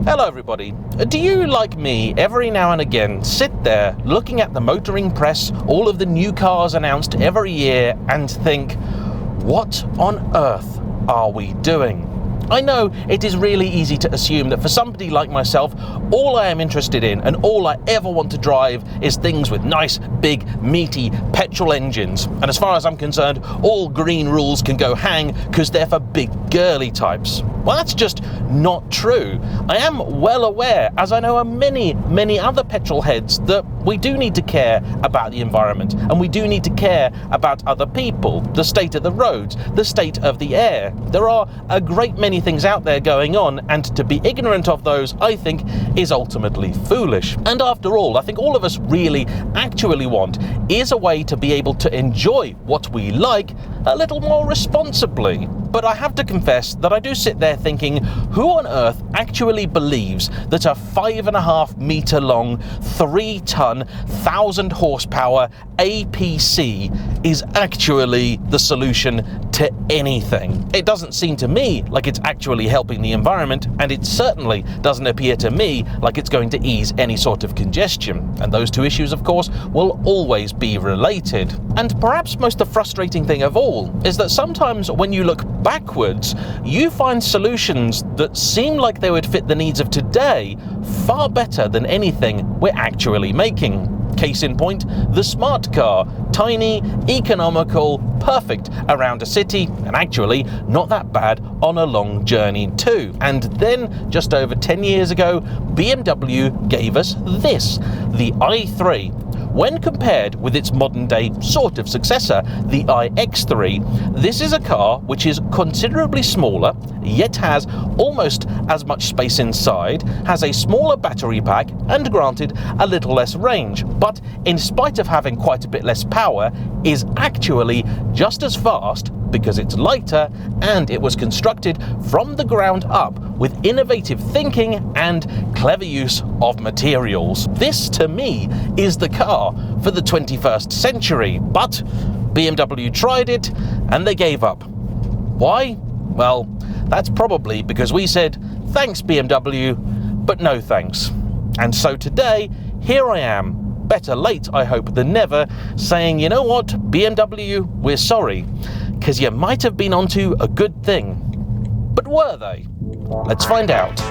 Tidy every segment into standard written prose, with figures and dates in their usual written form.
Hello everybody. Do you, like me, every now and again sit there looking at the motoring press, all of the new cars announced every year, and think, what on earth are we doing? I know it is really easy to assume that for somebody like myself, all I am interested in and all I ever want to drive is things with nice, big, meaty petrol engines. And as far as I'm concerned, all green rules can go hang because they're for big, girly types. Well, that's just not true. I am well aware, as I know are many, many other petrol heads, that we do need to care about the environment and we do need to care about other people, the state of the roads, the state of the air. There are a great many things out there going on, and to be ignorant of those, I think, is ultimately foolish. And after all, I think all of us really actually want is a way to be able to enjoy what we like a little more responsibly. But I have to confess that I do sit there thinking, who on earth actually believes that a 5.5 meter long, 3-ton, 1,000 horsepower APC is actually the solution to anything? It doesn't seem to me like it's actually helping the environment, and it certainly doesn't appear to me like it's going to ease any sort of congestion. And those two issues, of course, will always be related. And perhaps most the frustrating thing of all is that sometimes when you look backwards, you find solutions that seem like they would fit the needs of today far better than anything we're actually making. Case in point, the smart car. Tiny, economical, perfect around a city, and actually not that bad on a long journey too. And then, just over 10 years ago, BMW gave us this, the i3. When compared with its modern day sort of successor, the iX3, this is a car which is considerably smaller, yet has almost as much space inside, has a smaller battery pack, and granted a little less range, but in spite of having quite a bit less power, is actually just as fast because it's lighter and it was constructed from the ground up with innovative thinking and clever use of materials. This, to me, is the car for the 21st century, but BMW tried it and they gave up. Why? Well, that's probably because we said, thanks BMW, but no thanks. And so today, here I am, better late I hope than never, saying, you know what, BMW, we're sorry, because you might have been onto a good thing. But were they? Let's find out.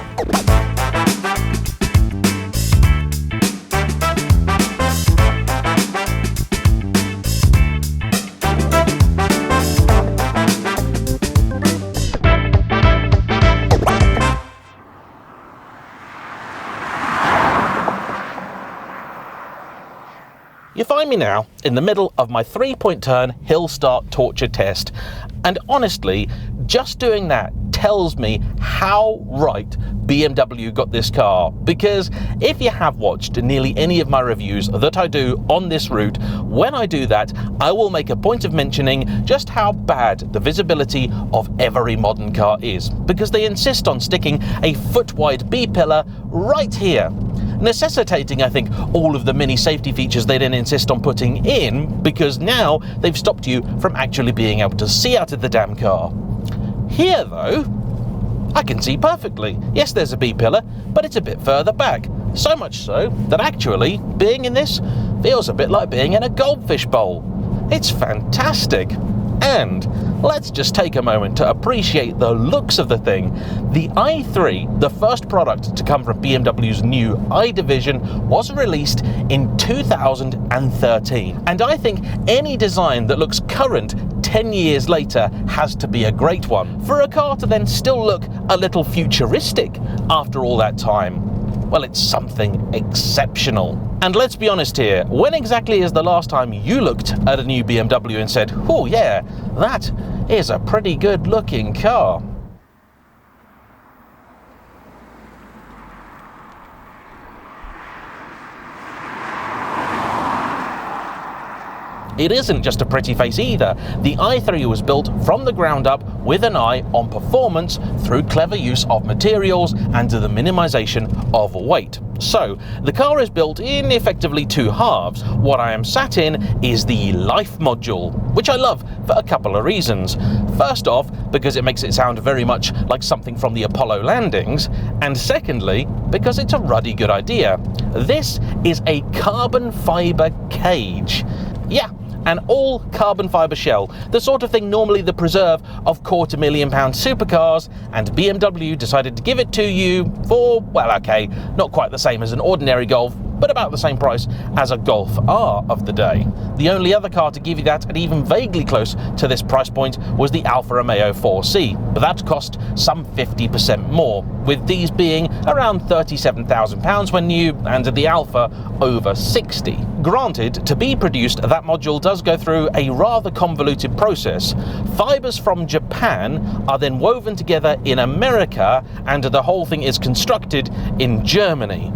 You find me now in the middle of my 3-point turn hill start torture test, and honestly, just doing that tells me how right BMW got this car, because if you have watched nearly any of my reviews that I do on this route, when I do that, I will make a point of mentioning just how bad the visibility of every modern car is, because they insist on sticking a foot-wide B-pillar right here, necessitating, I think, all of the many safety features they then insist on putting in, because now they've stopped you from actually being able to see out of the damn car. Here, though, I can see perfectly. Yes, there's a B-pillar, but it's a bit further back. So much so that actually, being in this feels a bit like being in a goldfish bowl. It's fantastic. And let's just take a moment to appreciate the looks of the thing. The i3, the first product to come from BMW's new i division, was released in 2013. And I think any design that looks current 10 years later has to be a great one. For a car to then still look a little futuristic after all that time, well, it's something exceptional. And let's be honest here, when exactly is the last time you looked at a new BMW and said, oh yeah, that is a pretty good looking car? It isn't just a pretty face either. The i3 was built from the ground up with an eye on performance through clever use of materials and the minimization of weight. So, the car is built in effectively two halves. What I am sat in is the Life module, which I love for a couple of reasons. First off, because it makes it sound very much like something from the Apollo landings, and secondly, because it's a ruddy good idea. This is a carbon fibre cage. Yeah, an all carbon fibre shell, the sort of thing normally the preserve of £250,000 supercars, and BMW decided to give it to you for, well, okay, not quite the same as an ordinary Golf, but about the same price as a Golf R of the day. The only other car to give you that at even vaguely close to this price point was the Alfa Romeo 4C, but that cost some 50% more, with these being around £37,000 when new, and the Alfa over 60. Granted, to be produced, that module does go through a rather convoluted process. Fibres from Japan are then woven together in America, and the whole thing is constructed in Germany.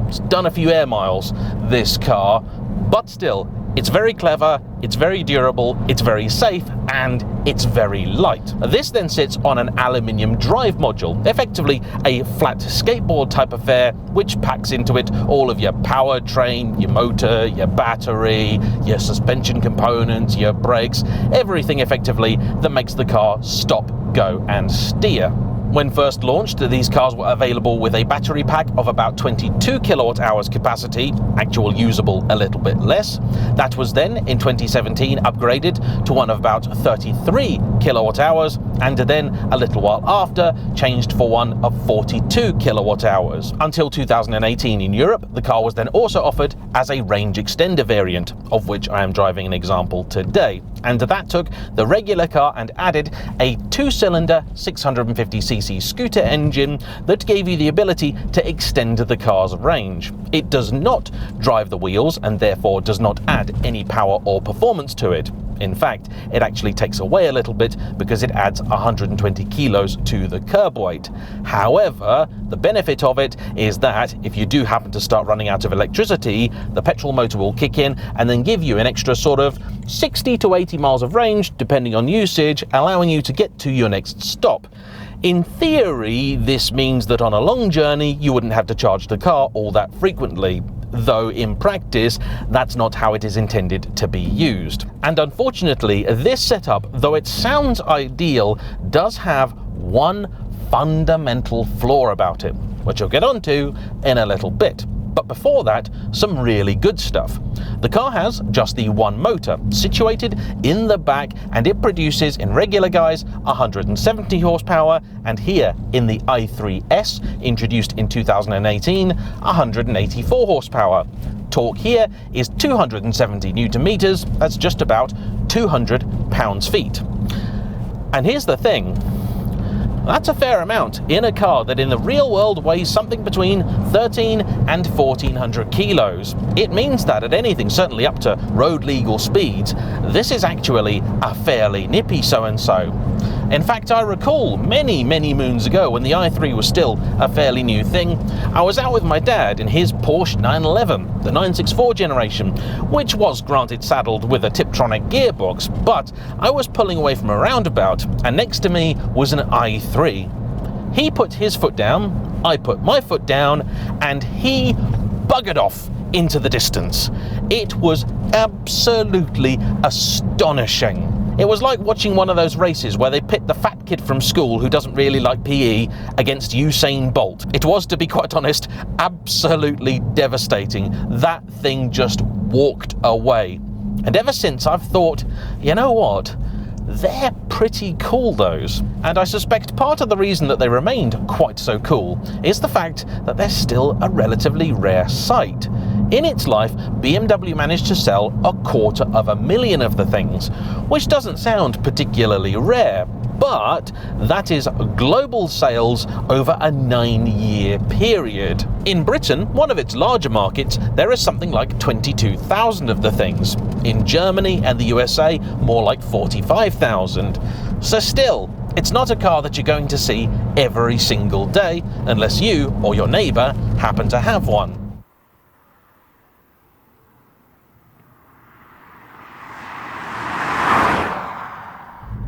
It's done a few air miles, this car, but still, it's very clever, it's very durable, it's very safe, and it's very light. This then sits on an aluminium drive module, effectively a flat skateboard type affair, which packs into it all of your powertrain, your motor, your battery, your suspension components, your brakes, everything effectively that makes the car stop, go, and steer. When first launched, these cars were available with a battery pack of about 22 kilowatt hours capacity, actual usable a little bit less. That was then, in 2017, upgraded to one of about 33 kilowatt hours, and then a little while after, changed for one of 42 kilowatt hours. Until 2018 in Europe, the car was then also offered as a range extender variant, of which I am driving an example today. And that took the regular car and added a two-cylinder 650cc scooter engine that gave you the ability to extend the car's range. It does not drive the wheels and therefore does not add any power or performance to it. In fact, it actually takes away a little bit because it adds 120 kilos to the curb weight. However, the benefit of it is that if you do happen to start running out of electricity, the petrol motor will kick in and then give you an extra sort of 60 to 80 miles of range, depending on usage, allowing you to get to your next stop. In theory, this means that on a long journey, you wouldn't have to charge the car all that frequently, though in practice, that's not how it is intended to be used. And unfortunately, this setup, though it sounds ideal, does have one fundamental flaw about it, which I'll get onto in a little bit. But before that, some really good stuff. The car has just the one motor, situated in the back, and it produces, in regular guise, 170 horsepower, and here, in the i3S, introduced in 2018, 184 horsepower. Torque here is 270 newton meters, that's just about 200 pounds-feet. And here's the thing. That's a fair amount in a car that in the real world weighs something between 13 and 1400 kilos. It means that at anything, certainly up to road legal speeds, this is actually a fairly nippy so-and-so. In fact, I recall many moons ago when the i3 was still a fairly new thing, I was out with my dad in his Porsche 911, the 964 generation, which was granted saddled with a Tiptronic gearbox, but I was pulling away from a roundabout and next to me was an i3. He put his foot down, I put my foot down, and he buggered off into the distance. It was absolutely astonishing. It was like watching one of those races where they pit the fat kid from school who doesn't really like PE against Usain Bolt. It was, to be quite honest, absolutely devastating. That thing just walked away. And ever since I've thought, you know what? They're pretty cool, those. And I suspect part of the reason that they remained quite so cool is the fact that they're still a relatively rare sight. In its life, BMW managed to sell 250,000 of the things, which doesn't sound particularly rare, but that is global sales over a 9-year period. In Britain, one of its larger markets, there is something like 22,000 of the things. In Germany and the USA, more like 45,000. So still, it's not a car that you're going to see every single day, unless you or your neighbour happen to have one.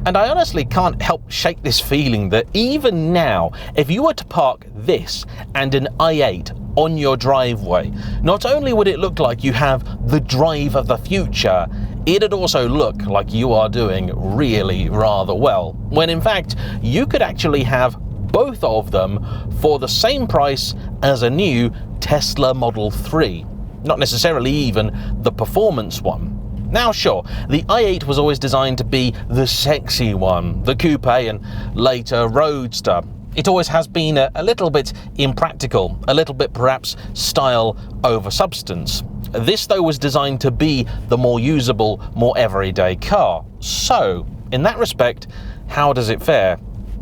And I honestly can't help shake this feeling that even now, if you were to park this and an i8 on your driveway, not only would it look like you have the drive of the future, it'd also look like you are doing really rather well, when in fact you could actually have both of them for the same price as a new Tesla Model 3, not necessarily even the performance one. Now sure, the i8 was always designed to be the sexy one, the coupe and later roadster. It always has been a little bit impractical, a little bit perhaps style over substance. This though was designed to be the more usable, more everyday car. So, in that respect, how does it fare?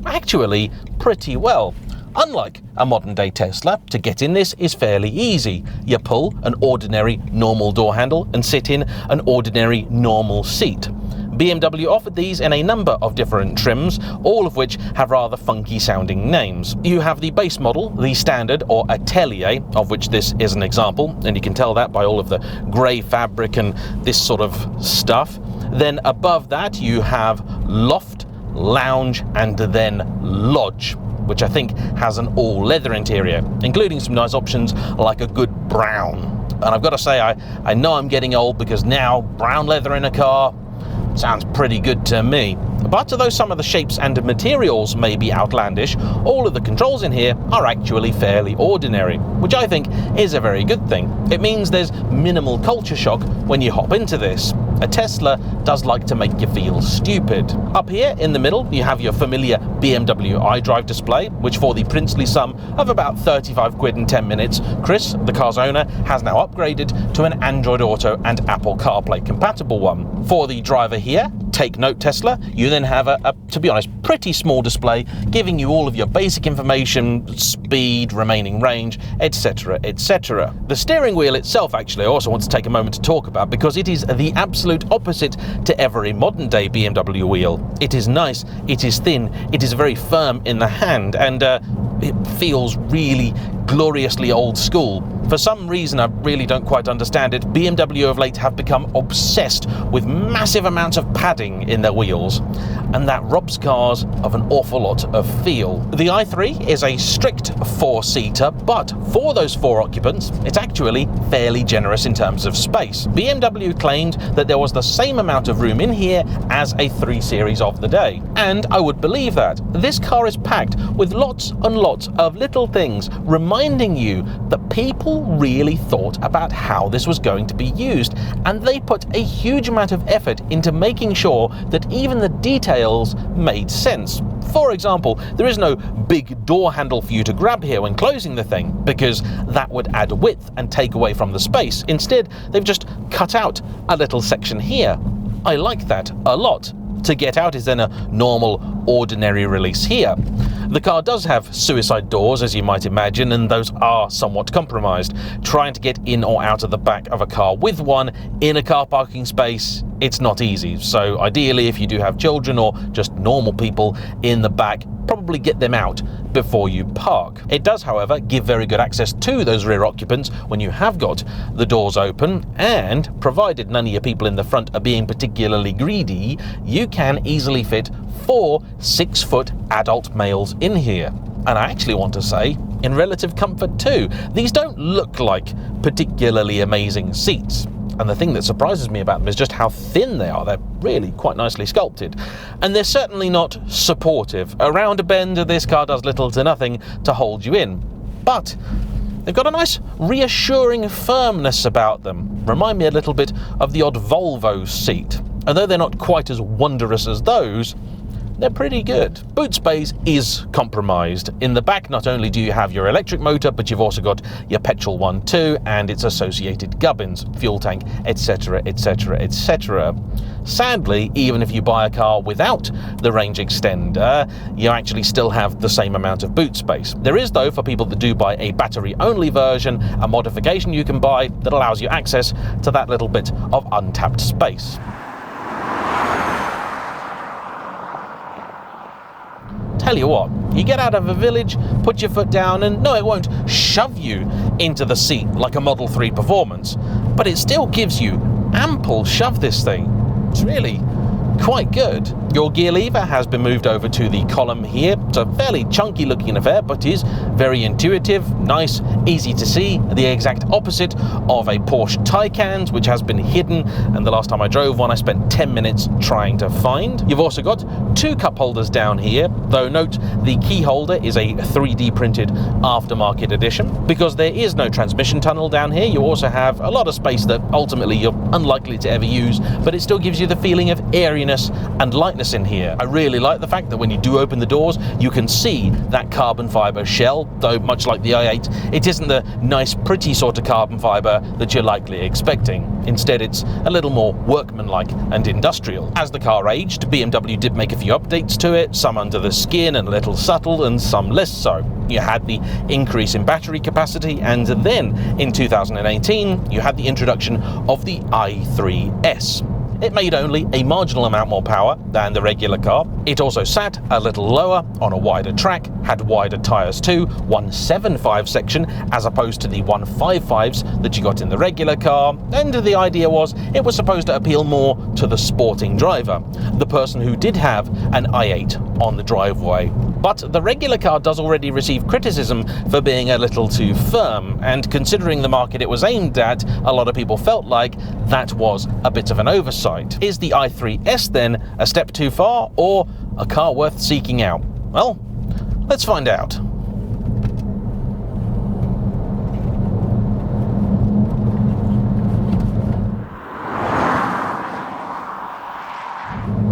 Actually, pretty well. Unlike a modern day Tesla, to get in this is fairly easy. You pull an ordinary normal door handle and sit in an ordinary normal seat. BMW offered these in a number of different trims, all of which have rather funky sounding names. You have the base model, the standard or atelier, of which this is an example, and you can tell that by all of the grey fabric and this sort of stuff. Then above that you have loft, lounge and then lodge, which I think has an all leather interior, including some nice options like a good brown. And I've got to say, I know I'm getting old because now brown leather in a car sounds pretty good to me. But although some of the shapes and materials may be outlandish, all of the controls in here are actually fairly ordinary, which I think is a very good thing. It means there's minimal culture shock when you hop into this. A Tesla does like to make you feel stupid. Up here in the middle you have your familiar BMW iDrive display, which for the princely sum of about 35 quid in 10 minutes, Chris, the car's owner, has now upgraded to an Android Auto and Apple CarPlay compatible one. For the driver here, take note Tesla, you then have a, to be honest, pretty small display giving you all of your basic information, speed, remaining range, etc, etc. The steering wheel itself actually I also want to take a moment to talk about, because it is the absolute opposite to every modern day BMW wheel. It is nice, it is thin, it is very firm in the hand, and it feels really gloriously old school. For some reason I really don't quite understand it, BMW of late have become obsessed with massive amounts of padding in their wheels, and that robs cars of an awful lot of feel. The i3 is a strict 4-seater, but for those 4 occupants, it's actually fairly generous in terms of space. BMW claimed that there was the same amount of room in here as a 3 Series of the day, and I would believe that. This car is packed with lots and lots of little things reminding you that people really thought about how this was going to be used, and they put a huge amount of effort into making sure that even the details made sense. For example, there is no big door handle for you to grab here when closing the thing, because that would add width and take away from the space. Instead, they've just cut out a little section here. I like that a lot. To get out is then a normal, ordinary release here. The car does have suicide doors, as you might imagine, and those are somewhat compromised. Trying to get in or out of the back of a car with one in a car parking space, it's not easy. So ideally, if you do have children or just normal people in the back, probably get them out before you park. It does, however, give very good access to those rear occupants when you have got the doors open, and provided none of your people in the front are being particularly greedy, you can easily fit 4 6-foot adult males in here. And I actually want to say, in relative comfort too. These don't look like particularly amazing seats. And the thing that surprises me about them is just how thin they are. They're really quite nicely sculpted. And they're certainly not supportive. Around a bend, this car does little to nothing to hold you in. But they've got a nice reassuring firmness about them. Remind me a little bit of the odd Volvo seat. And though they're not quite as wondrous as those, they're pretty good. Boot space is compromised. In the back, not only do you have your electric motor, but you've also got your petrol one too, and its associated gubbins, fuel tank, etc, etc, etc. Sadly, even if you buy a car without the range extender, you actually still have the same amount of boot space. There is, though, for people that do buy a battery-only version, a modification you can buy that allows you access to that little bit of untapped space. Tell you what, you get out of a village, put your foot down, and no, it won't shove you into the seat like a Model 3 Performance, but it still gives you ample shove, this thing. It's really quite good. Your gear lever has been moved over to the column here. It's a fairly chunky looking affair, but is very intuitive, nice, easy to see. The exact opposite of a Porsche Taycan, which has been hidden, and the last time I drove one I spent 10 minutes trying to find. You've also got two cup holders down here, though note the key holder is a 3D printed aftermarket edition. Because there is no transmission tunnel down here, you also have a lot of space that ultimately you're unlikely to ever use, but it still gives you the feeling of airiness and lightness in here. I really like the fact that when you do open the doors, you can see that carbon fiber shell, though much like the i8, it isn't the nice, pretty sort of carbon fiber that you're likely expecting. Instead, it's a little more workmanlike and industrial. As the car aged, BMW did make a few updates to it, some under the skin and a little subtle, and some less so. You had the increase in battery capacity, and then in 2018 you had the introduction of the i3S. It made only a marginal amount more power than the regular car. It also sat a little lower on a wider track, had wider tyres too, 175 section as opposed to the 155s that you got in the regular car, and the idea was it was supposed to appeal more to the sporting driver, the person who did have an i8 on the driveway. But the regular car does already receive criticism for being a little too firm, and considering the market it was aimed at, a lot of people felt like that was a bit of an oversight. Is the i3S then a step too far, or a car worth seeking out? Well, let's find out.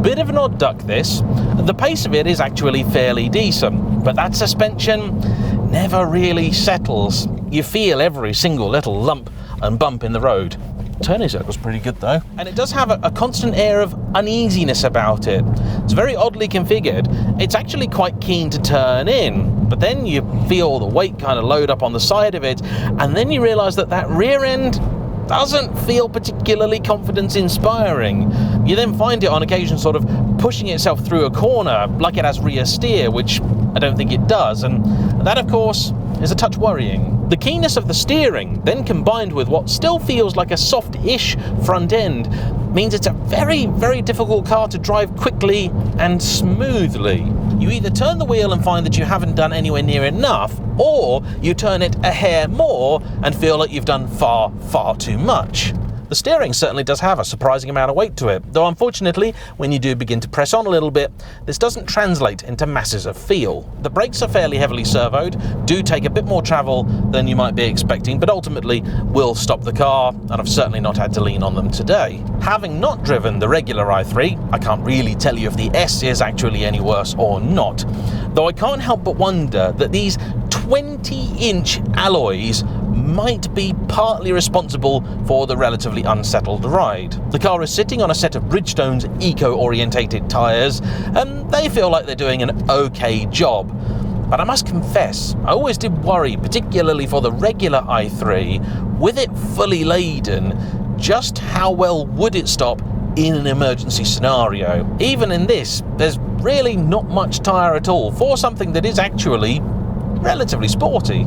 Bit of an odd duck this. The pace of it is actually fairly decent, but that suspension never really settles. You feel every single little lump and bump in the road. Turning circle's pretty good though. And it does have a constant air of uneasiness about it. It's very oddly configured. It's actually quite keen to turn in, but then you feel the weight kind of load up on the side of it, and then you realise that that rear end doesn't feel particularly confidence-inspiring. You then find it on occasion sort of pushing itself through a corner like it has rear steer, which I don't think it does, and that of course is a touch worrying. The keenness of the steering, then combined with what still feels like a soft-ish front end, means it's a very, very difficult car to drive quickly and smoothly. You either turn the wheel and find that you haven't done anywhere near enough, or you turn it a hair more and feel like you've done far, far too much. The steering certainly does have a surprising amount of weight to it, though unfortunately, when you do begin to press on a little bit, this doesn't translate into masses of feel. The brakes are fairly heavily servoed, do take a bit more travel than you might be expecting, but ultimately will stop the car, and I've certainly not had to lean on them today. Having not driven the regular i3, I can't really tell you if the S is actually any worse or not, though I can't help but wonder that these 20-inch alloys might be partly responsible for the relatively unsettled ride. The car is sitting on a set of Bridgestone's eco-orientated tyres, and they feel like they're doing an okay job. But I must confess, I always did worry, particularly for the regular i3, with it fully laden, just how well would it stop in an emergency scenario. Even in this, there's really not much tyre at all for something that is actually relatively sporty.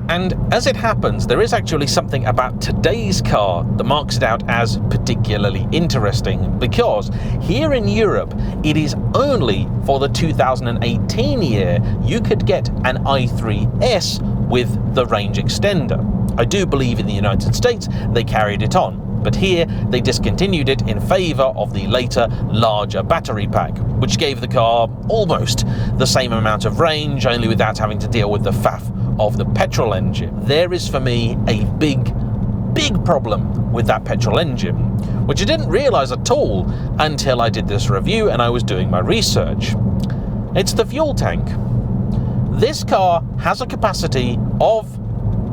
And as it happens, there is actually something about today's car that marks it out as particularly interesting, because here in Europe, it is only for the 2018 year you could get an i3S with the range extender. I do believe in the United States they carried it on, but here they discontinued it in favour of the later, larger battery pack, which gave the car almost the same amount of range, only without having to deal with the faff of the petrol engine. There is for me a big problem with that petrol engine, which I didn't realise at all until I did this review and I was doing my research. It's the fuel tank. This car has a capacity of,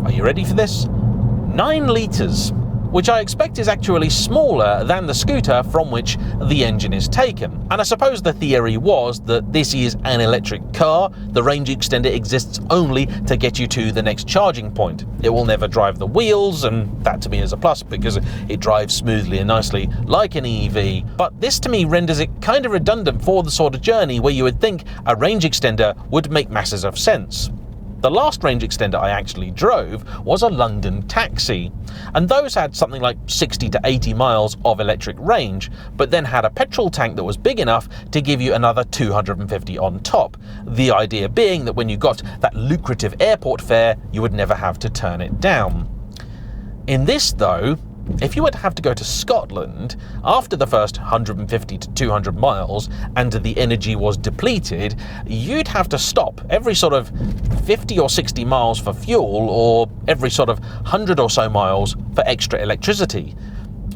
are you ready for this? 9 litres, which I expect is actually smaller than the scooter from which the engine is taken. And I suppose the theory was that this is an electric car, the range extender exists only to get you to the next charging point. It will never drive the wheels, and that to me is a plus because it drives smoothly and nicely like an EV. But this to me renders it kind of redundant for the sort of journey where you would think a range extender would make masses of sense. The last range extender I actually drove was a London taxi, and those had something like 60 to 80 miles of electric range, but then had a petrol tank that was big enough to give you another 250 on top. The idea being that when you got that lucrative airport fare, you would never have to turn it down. In this though, if you were to have to go to Scotland after the first 150 to 200 miles and the energy was depleted, you'd have to stop every sort of 50 or 60 miles for fuel, or every sort of 100 or so miles for extra electricity.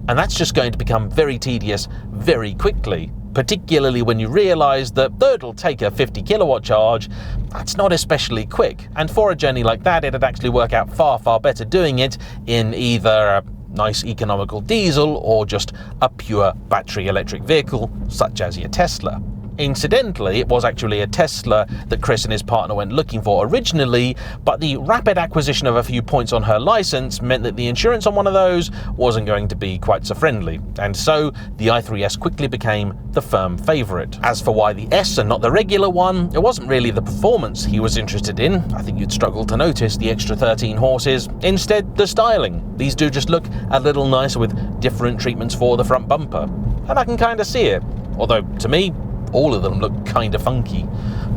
And that's just going to become very tedious very quickly, particularly when you realise that though it'll take a 50 kilowatt charge, that's not especially quick. And for a journey like that, it'd actually work out far, far better doing it in either a nice economical diesel or just a pure battery electric vehicle such as your Tesla. Incidentally, it was actually a Tesla that Chris and his partner went looking for originally, but the rapid acquisition of a few points on her license meant that the insurance on one of those wasn't going to be quite so friendly, and so the i3S quickly became the firm favourite. As for why the S and not the regular one, it wasn't really the performance he was interested in. I think you'd struggle to notice the extra 13 horses. Instead, the styling. These do just look a little nicer with different treatments for the front bumper, and I can kind of see it, although to me, all of them look kind of funky.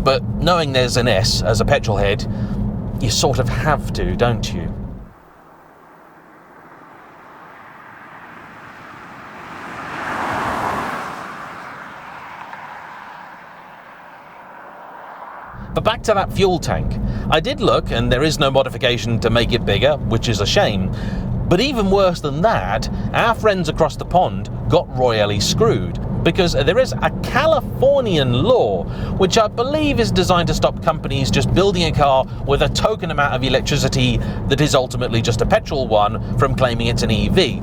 But knowing there's an S as a petrol head, you sort of have to, don't you? But back to that fuel tank. I did look, and there is no modification to make it bigger, which is a shame. But even worse than that, our friends across the pond got royally screwed, because there is a Californian law which I believe is designed to stop companies just building a car with a token amount of electricity that is ultimately just a petrol one from claiming it's an EV.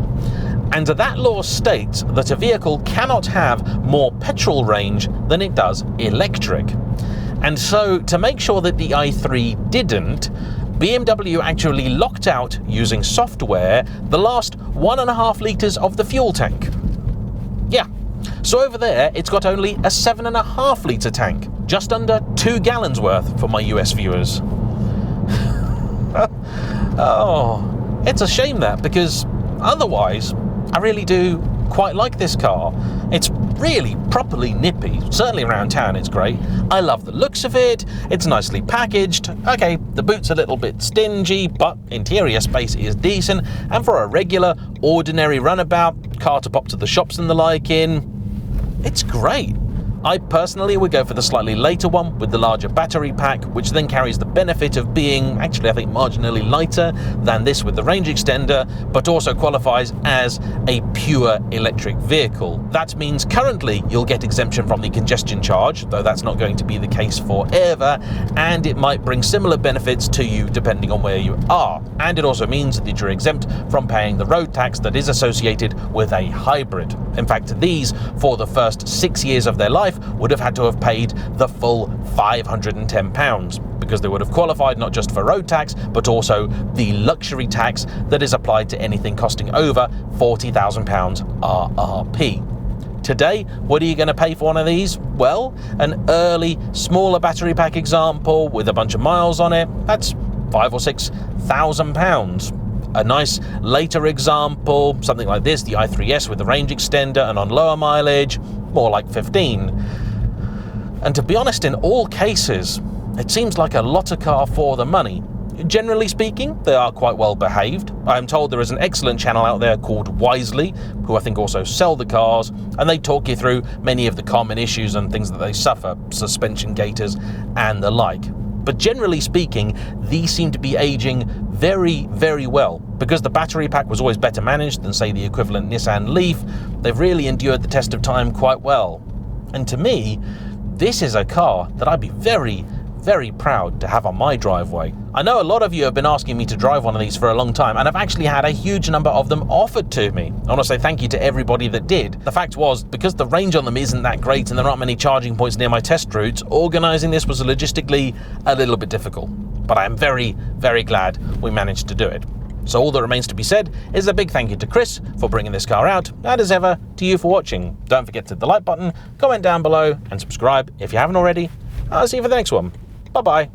And that law states that a vehicle cannot have more petrol range than it does electric. And so, to make sure that the i3 didn't, BMW actually locked out, using software, the last 1.5 litres of the fuel tank. Yeah. So over there, it's got only a 7.5 litre tank, just under 2 gallons worth for my US viewers. Oh, it's a shame that, because otherwise, I really do quite like this car. It's really properly nippy. Certainly around town it's great. I love the looks of it. It's nicely packaged. Okay, the boot's a little bit stingy, but interior space is decent, and for a regular, ordinary runabout, car to pop to the shops and the like in, it's great. I personally would go for the slightly later one with the larger battery pack, which then carries the benefit of being, actually I think, marginally lighter than this with the range extender, but also qualifies as a pure electric vehicle. That means currently you'll get exemption from the congestion charge, though that's not going to be the case forever, and it might bring similar benefits to you depending on where you are. And it also means that you're exempt from paying the road tax that is associated with a hybrid. In fact, these, for the first 6 years of their life, would have had to have paid the full £510, because they would have qualified not just for road tax, but also the luxury tax that is applied to anything costing over £40,000 RRP. Today, what are you going to pay for one of these? Well, an early, smaller battery pack example with a bunch of miles on it, that's £5,000 or £6,000. A nice later example, something like this, the i3S with the range extender and on lower mileage, more like 15. And to be honest, in all cases, it seems like a lot of car for the money. Generally speaking, they are quite well behaved. I am told there is an excellent channel out there called Wisely, who I think also sell the cars, and they talk you through many of the common issues and things that they suffer, suspension gaiters and the like. But generally speaking, these seem to be aging very, very well. Because the battery pack was always better managed than, say, the equivalent Nissan Leaf, they've really endured the test of time quite well. And to me, this is a car that I'd be very, very proud to have on my driveway. I know a lot of you have been asking me to drive one of these for a long time, and I've actually had a huge number of them offered to me. I want to say thank you to everybody that did. The fact was, because the range on them isn't that great and there aren't many charging points near my test routes, organising this was logistically a little bit difficult. But I am very, very glad we managed to do it. So all that remains to be said is a big thank you to Chris for bringing this car out, and as ever, to you for watching. Don't forget to hit the like button, comment down below, and subscribe if you haven't already. I'll see you for the next one. Bye-bye.